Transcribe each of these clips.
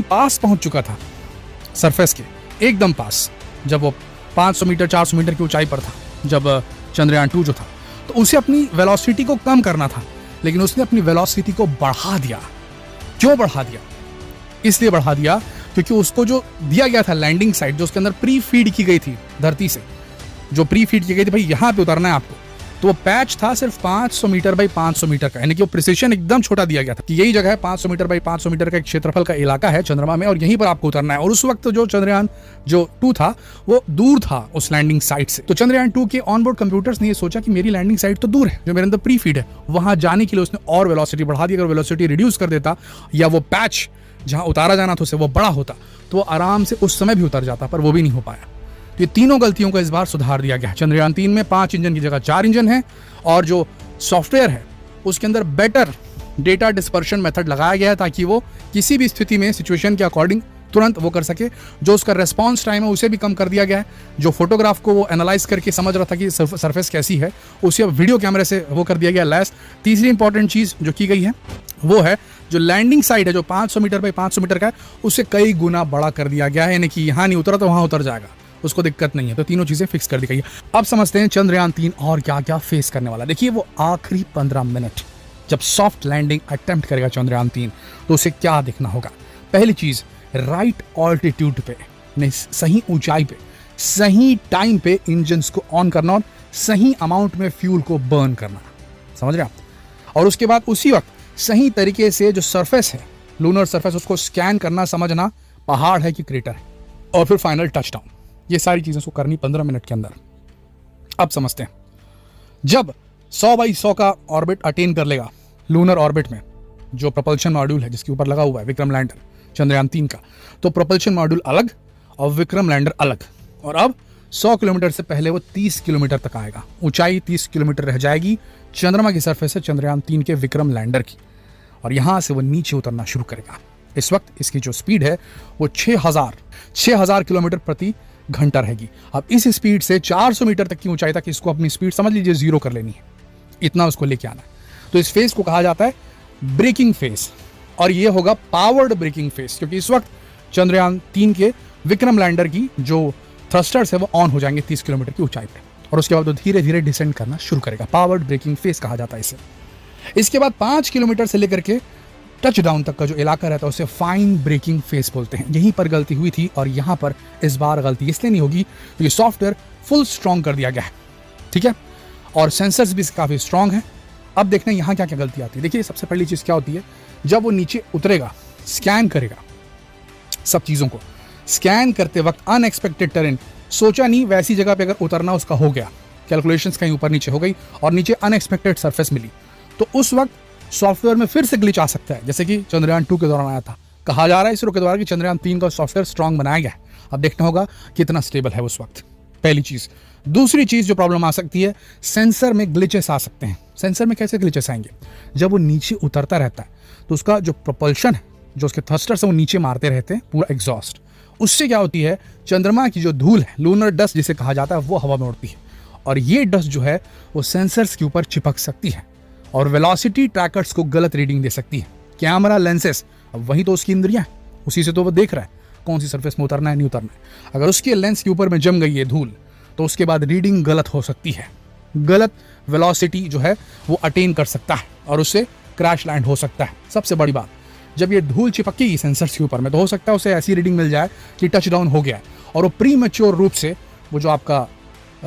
पास पहुंच चुका था सरफेस के, एकदम पास, जब वो 500 मीटर 400 मीटर की ऊंचाई पर था, जब चंद्रयान 2 जो था, तो उसे अपनी वेलोसिटी को कम करना था, लेकिन उसने अपनी वेलोसिटी को बढ़ा दिया। क्यों बढ़ा दिया? इसलिए बढ़ा दिया क्योंकि उसको जो दिया गया था लैंडिंग साइट, जो उसके अंदर प्री फीड की गई थी धरती से, जो प्री फीड की गई थी, भाई यहाँ पे उतरना है आपको, तो वो पैच था सिर्फ 500 मीटर बाई 500 मीटर का, यानी कि वो प्रिसिशन एकदम छोटा दिया गया था कि यही जगह है, 500 मीटर बाई 500 मीटर का एक क्षेत्रफल का इलाका है चंद्रमा में और यहीं पर आपको उतरना है। और उस वक्त जो चंद्रयान जो 2 था वो दूर था उस लैंडिंग साइट से। तो चंद्रयान 2 के ऑनबोर्ड कंप्यूटर्स ने ये सोचा कि मेरी लैंडिंग साइट तो दूर है, जो मेरे अंदर प्री फीड है, वहां जाने के लिए उसने और वेलोसिटी बढ़ा दी। अगर वेलोसिटी रिड्यूस कर देता या वो पैच जहां उतारा जाना था उसे वो बड़ा होता तो वो आराम से उस समय भी उतर जाता, पर वो भी नहीं हो पाया। ये तीनों गलतियों को इस बार सुधार दिया गया है। चंद्रयान 3 में 5 इंजन की जगह 4 इंजन है और जो सॉफ्टवेयर है उसके अंदर बेटर डेटा डिस्पर्शन मेथड लगाया गया है ताकि वो किसी भी स्थिति में सिचुएशन के अकॉर्डिंग तुरंत वो कर सके। जो उसका रेस्पॉन्स टाइम है उसे भी कम कर दिया गया है। जो फोटोग्राफ को वो एनालाइज करके समझ रहा था कि सरफेस कैसी है, उसे अब वीडियो कैमरे से वो कर दिया गया लैस। तीसरी इंपॉर्टेंट चीज जो की गई है वो है जो लैंडिंग साइट है, जो 500 मीटर बाई 500 मीटर का है, उसे कई गुना बड़ा कर दिया गया है, यानी कि यहाँ नहीं उतरा तो वहां उतर जाएगा, उसको दिक्कत नहीं है। तो तीनों चीजें फिक्स कर दी गई है। अब समझते हैं चंद्रयान 3 और क्या क्या फेस करने वाला। देखिए वो आखिरी 15 मिनट जब सॉफ्ट लैंडिंग अटेम्प्ट करेगा चंद्रयान 3 तो उसे क्या देखना होगा। पहली चीज, राइट ऑल्टीट्यूड पे, सही ऊंचाई पे, सही टाइम पे इंजन्स को ऑन करना और सही अमाउंट में फ्यूल को बर्न करना, समझ रहे आप। और उसके बाद उसी वक्त सही तरीके से जो सरफेस है, लूनर सरफेस, उसको स्कैन करना, समझना पहाड़ है कि क्रेटर है, और फिर फाइनल टचडाउन। ये सारी चीजें उसको करनी 15 मिनट के अंदर। अब समझते हैं, जब 100 बाई 100 का ऑर्बिट अटेन कर लेगा लूनर ऑर्बिट में, जो प्रोपल्शन मॉड्यूल है जिसके ऊपर लगा हुआ है विक्रम लैंडर चंद्रयान 3 का, तो प्रोपल्शन मॉड्यूल अलग और विक्रम लैंडर अलग। और अब 100 किलोमीटर से पहले वो 30 किलोमीटर तक आएगा, ऊंचाई 30 किलोमीटर रह जाएगी चंद्रमा की सरफेस है चंद्रयान 3 के विक्रम लैंडर की, और यहां से वो नीचे उतरना शुरू करेगा। इस वक्त इसकी जो स्पीड है वो 6000 किलोमीटर प्रति घंटा रहेगी। अब इस स्पीड से 400 मीटर तक की ऊंचाई तक इसको अपनी स्पीड समझ लीजिए 0 कर लेनी है, इतना उसको लेके आना है। तो इस फेज को कहा जाता है ब्रेकिंग फेज, और ये होगा पावर्ड ब्रेकिंग फेज, क्योंकि इस वक्त चंद्रयान 3 के विक्रम लैंडर की जो थ्रस्टर्स है वो ऑन हो जाएंगे 30 किलोमीटर की ऊंचाई पे, और उसके बाद वो धीरे धीरे डिसेंड करना शुरू करेगा। पावर्ड ब्रेकिंग फेज कहा जाता है इसे। इसके बाद 5 किलोमीटर से लेकर के टच डाउन तक का जो इलाका रहता है उसे फाइन ब्रेकिंग फेस बोलते हैं। यहीं पर गलती हुई थी, और यहां पर इस बार गलती इसलिए नहीं होगी क्योंकि सॉफ्टवेयर फुल स्ट्रॉन्ग कर दिया गया है, ठीक है, और सेंसर्स भी काफी स्ट्रॉन्ग है। अब देखना यहाँ क्या क्या गलती आती है। देखिए सबसे पहली चीज क्या होती है, जब वो नीचे उतरेगा, स्कैन करेगा सब चीजों को, स्कैन करते वक्त अनएक्सपेक्टेड टेरेन, सोचा नहीं वैसी जगह पे अगर उतरना उसका हो गया, कैलकुलेशंस कहीं ऊपर नीचे हो गई और नीचे अनएक्सपेक्टेड सरफेस मिली, तो उस वक्त सॉफ्टवेयर में फिर से ग्लिच आ सकता है, जैसे कि चंद्रयान 2 के दौरान आया था। कहा जा रहा है इसरो के द्वारा कि चंद्रयान 3 का सॉफ्टवेयर स्ट्रांग बनाया गया है। अब देखना होगा कितना स्टेबल है उस वक्त, पहली चीज। दूसरी चीज जो प्रॉब्लम आ सकती है, सेंसर में ग्लिचेस आ सकते हैं। सेंसर में कैसे ग्लिचेस आएंगे, जब वो नीचे उतरता रहता है तो उसका जो प्रोपल्शन है, जो उसके थ्रस्टर्स है वो नीचे मारते रहते हैं पूरा एग्जॉस्ट। उससे क्या होती है, चंद्रमा की जो धूल है, लूनर डस्ट जिसे कहा जाता है, वो हवा में उड़ती है, और ये डस्ट जो है वो सेंसर्स के ऊपर चिपक सकती है और वेलोसिटी ट्रैकर्स को गलत रीडिंग दे सकती है। कैमरा लेंसेस, अब वही तो उसकी इंद्रियां हैं, उसी से तो वो देख रहा है कौन सी सरफेस में उतरना है नहीं उतरना है। अगर उसके लेंस के ऊपर में जम गई है धूल, तो उसके बाद रीडिंग गलत हो सकती है, गलत वेलोसिटी जो है वो अटेन कर सकता है और उससे क्रैश लैंड हो सकता है। सबसे बड़ी बात, जब ये धूल चिपकेगी सेंसर्स के ऊपर में, तो हो सकता है उसे ऐसी रीडिंग मिल जाए कि टच डाउन हो गया है, और वो प्री मैच्योर रूप से वो जो आपका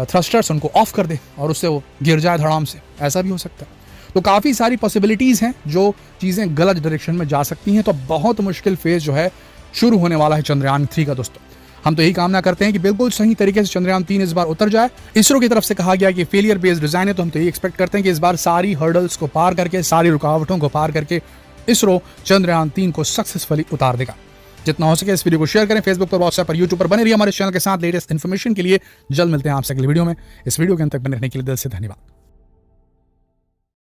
थ्रस्टर्स उनको ऑफ कर दे और उससे वो गिर जाए धड़ाम से, ऐसा भी हो सकता है। तो काफ़ी सारी पॉसिबिलिटीज़ हैं, जो चीज़ें गलत डायरेक्शन में जा सकती हैं। तो बहुत मुश्किल फेज जो है शुरू होने वाला है चंद्रयान 3 का। दोस्तों हम तो यही कामना करते हैं कि बिल्कुल सही तरीके से चंद्रयान 3 इस बार उतर जाए। इसरो की तरफ से कहा गया कि फेलियर बेस्ड डिजाइन है, तो हम तो यही एक्सपेक्ट करते हैं कि इस बार सारी हर्डल्स को पार करके, सारी रुकावटों को पार करके इसरो चंद्रयान 3 को सक्सेसफुली उतार देगा। जितना हो सके इस वीडियो को शेयर करें, फेसबुक पर, व्हाट्सएप पर, यूट्यूब पर बने रहिए हमारे चैनल के साथ लेटेस्ट इन्फॉर्मेशन के लिए। जल्द मिलते हैं आपसे अगली वीडियो में। इस वीडियो के अंत तक बने रहने के लिए दिल से धन्यवाद।